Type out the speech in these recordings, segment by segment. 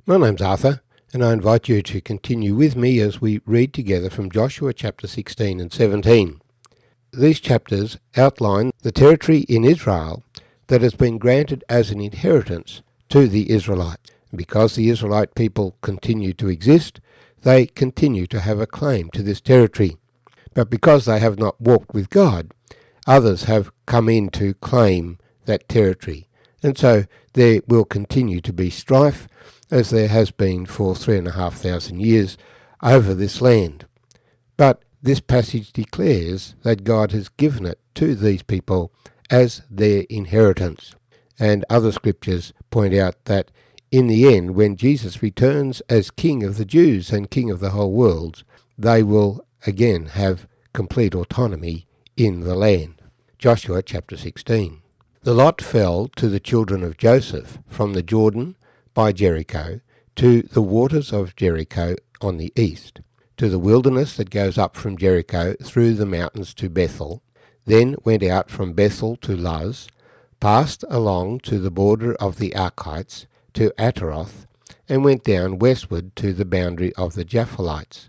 My name's Arthur, and I invite you to continue with me as we read together from Joshua chapter 16 and 17. These chapters outline the territory in Israel that has been granted as an inheritance to the Israelites. Because the Israelite people continue to exist, they continue to have a claim to this territory. But because they have not walked with God, others have come in to claim that territory. And so there will continue to be strife, as there has been for 3,500 years over this land. But this passage declares that God has given it to these people as their inheritance. And other scriptures point out that in the end, when Jesus returns as King of the Jews and King of the whole world, they will again have complete autonomy in the land. Joshua chapter 16. The lot fell to the children of Joseph from the Jordan by Jericho to the waters of Jericho on the east, to the wilderness that goes up from Jericho through the mountains to Bethel, then went out from Bethel to Luz, passed along to the border of the Archites to Ataroth, and went down westward to the boundary of the Japhilites,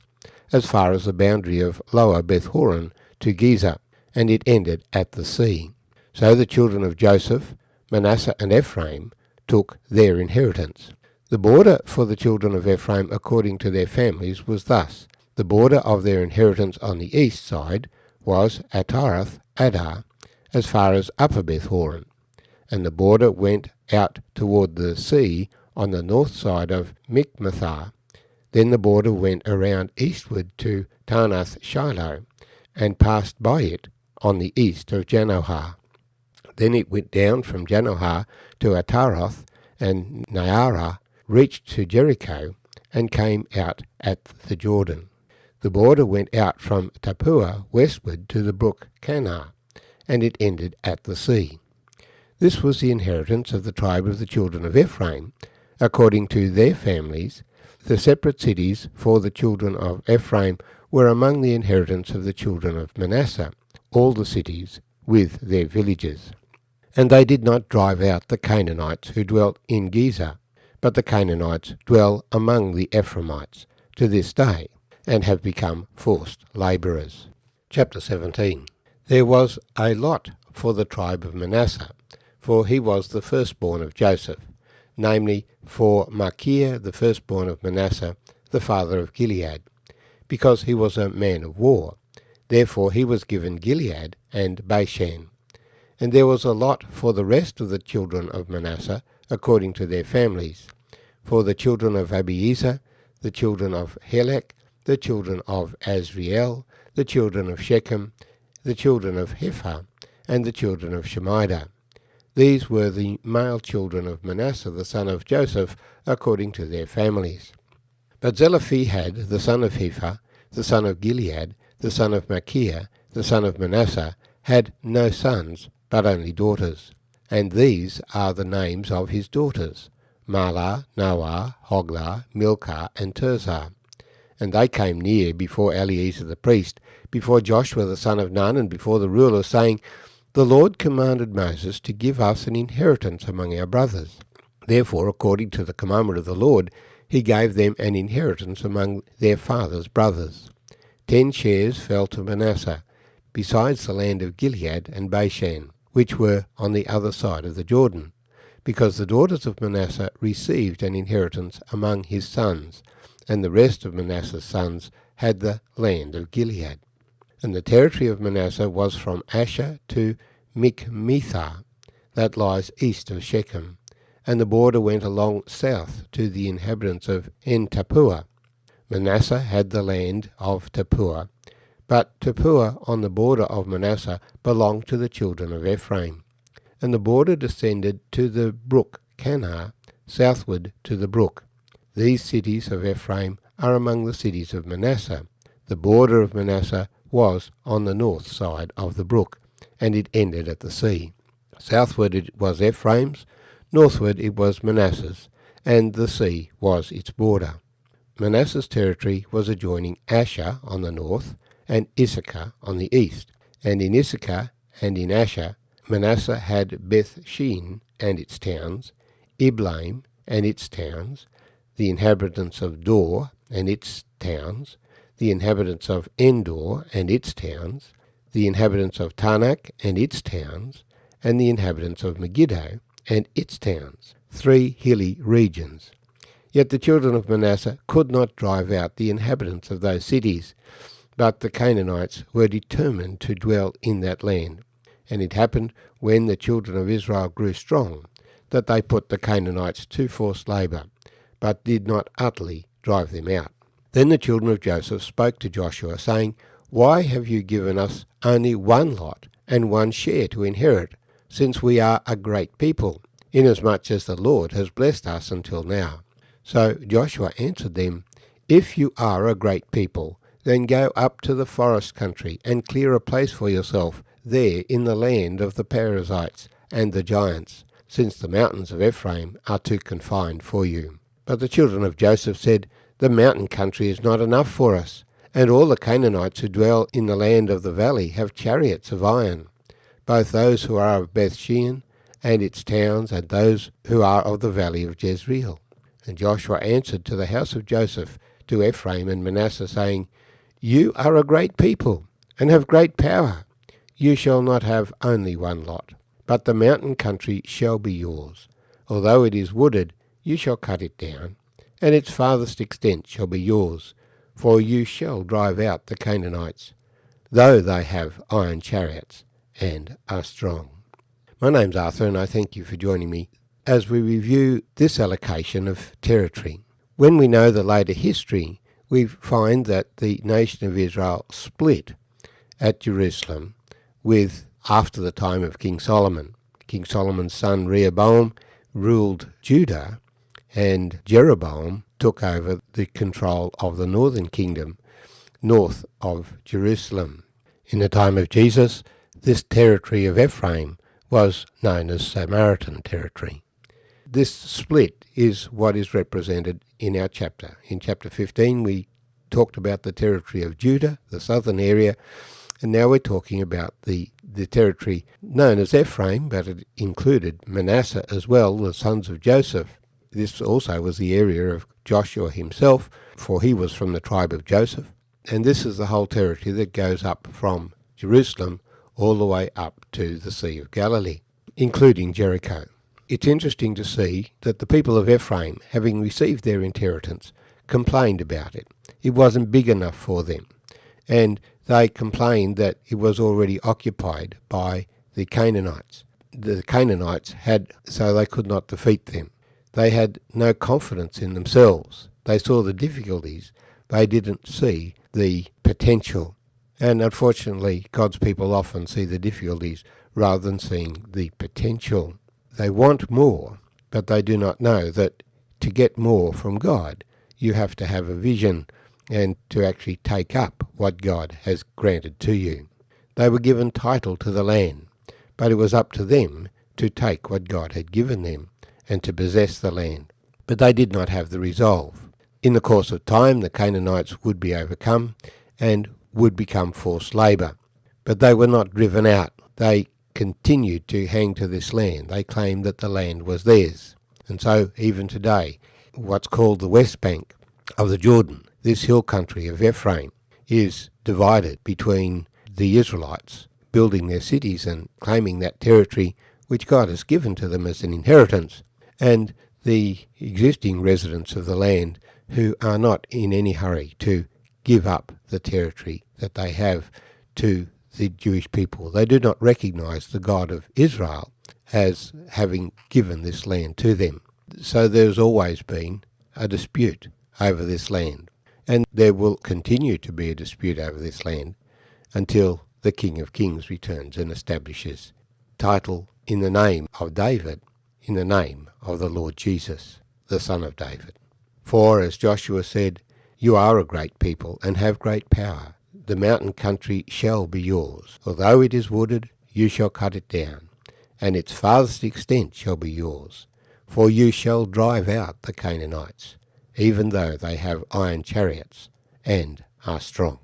as far as the boundary of Lower Beth-horon to Gezer, and it ended at the sea. So the children of Joseph, Manasseh and Ephraim, took their inheritance. The border for the children of Ephraim according to their families was thus. The border of their inheritance on the east side was Ataroth Adar, as far as Upper Beth-horon, and the border went out toward the sea on the north side of Michmethah. Then the border went around eastward to Tarnath Shiloh, and passed by it on the east of Janohah. Then it went down from Janohah to Ataroth, and Naarah reached to Jericho, and came out at the Jordan. The border went out from Tappuah westward to the brook Kanah, and it ended at the sea. This was the inheritance of the tribe of the children of Ephraim, according to their families. The separate cities for the children of Ephraim were among the inheritance of the children of Manasseh, all the cities with their villages. And they did not drive out the Canaanites who dwelt in Gezer, but the Canaanites dwell among the Ephraimites to this day, and have become forced labourers. Chapter 17. There was a lot for the tribe of Manasseh, for he was the firstborn of Joseph, namely for Machir the firstborn of Manasseh, the father of Gilead, because he was a man of war. Therefore he was given Gilead and Bashan. And there was a lot for the rest of the children of Manasseh, according to their families. For the children of Abiezer, the children of Helek, the children of Azriel, the children of Shechem, the children of Hepher, and the children of Shemida. These were the male children of Manasseh the son of Joseph, according to their families. But Zelophehad the son of Hepher, the son of Gilead, the son of Machir, the son of Manasseh, had no sons, but only daughters. And these are the names of his daughters: Mahlah, Noah, Hoglah, Milcah, and Tirzah. And they came near before Eleazar the priest, before Joshua the son of Nun, and before the rulers, saying, The Lord commanded Moses to give us an inheritance among our brothers. Therefore, according to the commandment of the Lord, he gave them an inheritance among their father's brothers. 10 shares fell to Manasseh, besides the land of Gilead and Bashan, which were on the other side of the Jordan, because the daughters of Manasseh received an inheritance among his sons, and the rest of Manasseh's sons had the land of Gilead. And the territory of Manasseh was from Asher to Michmethah, that lies east of Shechem, and the border went along south to the inhabitants of En-Tappuah. Manasseh had the land of Tappuah, but Tappuah on the border of Manasseh belonged to the children of Ephraim. And the border descended to the brook Kanah, southward to the brook. These cities of Ephraim are among the cities of Manasseh. The border of Manasseh was on the north side of the brook, and it ended at the sea. Southward it was Ephraim's, northward it was Manasseh's, and the sea was its border. Manasseh's territory was adjoining Asher on the north, and Issachar on the east. And in Issachar and in Asher, Manasseh had Beth-shean and its towns, Iblaim and its towns, the inhabitants of Dor and its towns, the inhabitants of Endor and its towns, the inhabitants of Tanakh and its towns, and the inhabitants of Megiddo and its towns, 3 hilly regions. Yet the children of Manasseh could not drive out the inhabitants of those cities, but the Canaanites were determined to dwell in that land. And it happened, when the children of Israel grew strong, that they put the Canaanites to forced labour, but did not utterly drive them out. Then the children of Joseph spoke to Joshua, saying, Why have you given us only one lot and one share to inherit, since we are a great people, inasmuch as the Lord has blessed us until now? So Joshua answered them, If you are a great people, then go up to the forest country and clear a place for yourself there in the land of the Perizzites and the giants, since the mountains of Ephraim are too confined for you. But the children of Joseph said, The mountain country is not enough for us, and all the Canaanites who dwell in the land of the valley have chariots of iron, both those who are of Bethshean and its towns, and those who are of the valley of Jezreel. And Joshua answered to the house of Joseph, to Ephraim and Manasseh, saying, You are a great people, and have great power. You shall not have only one lot, but the mountain country shall be yours. Although it is wooded, you shall cut it down, and its farthest extent shall be yours, for you shall drive out the Canaanites, though they have iron chariots and are strong. My name's Arthur, and I thank you for joining me as we review this allocation of territory. When we know the later history, we find that the nation of Israel split at Jerusalem after the time of King Solomon. King Solomon's son Rehoboam ruled Judah, and Jeroboam took over the control of the northern kingdom north of Jerusalem. In the time of Jesus, this territory of Ephraim was known as Samaritan territory. This split is what is represented in our chapter. In chapter 15, we talked about the territory of Judah, the southern area, and now we're talking about the territory known as Ephraim, but it included Manasseh as well, the sons of Joseph. This also was the area of Joshua himself, for he was from the tribe of Joseph. And this is the whole territory that goes up from Jerusalem all the way up to the Sea of Galilee, including Jericho. It's interesting to see that the people of Ephraim, having received their inheritance, complained about it. It wasn't big enough for them, and they complained that it was already occupied by the Canaanites. The Canaanites so they could not defeat them. They had no confidence in themselves. They saw the difficulties. They didn't see the potential. And unfortunately, God's people often see the difficulties rather than seeing the potential. They want more, but they do not know that to get more from God, you have to have a vision and to actually take up what God has granted to you. They were given title to the land, but it was up to them to take what God had given them and to possess the land. But they did not have the resolve. In the course of time, the Canaanites would be overcome and would become forced labour. But they were not driven out. They continued to hang to this land. They claimed that the land was theirs. And so even today, what's called the West Bank of the Jordan, this hill country of Ephraim, is divided between the Israelites building their cities and claiming that territory which God has given to them as an inheritance, and the existing residents of the land who are not in any hurry to give up the territory that they have to the Jewish people. They do not recognize the God of Israel as having given this land to them. So there's always been a dispute over this land, and there will continue to be a dispute over this land until the King of Kings returns and establishes title in the name of David, in the name of the Lord Jesus, the Son of David. For, as Joshua said, you are a great people and have great power. The mountain country shall be yours. Although it is wooded, you shall cut it down, and its farthest extent shall be yours. For you shall drive out the Canaanites, even though they have iron chariots and are strong.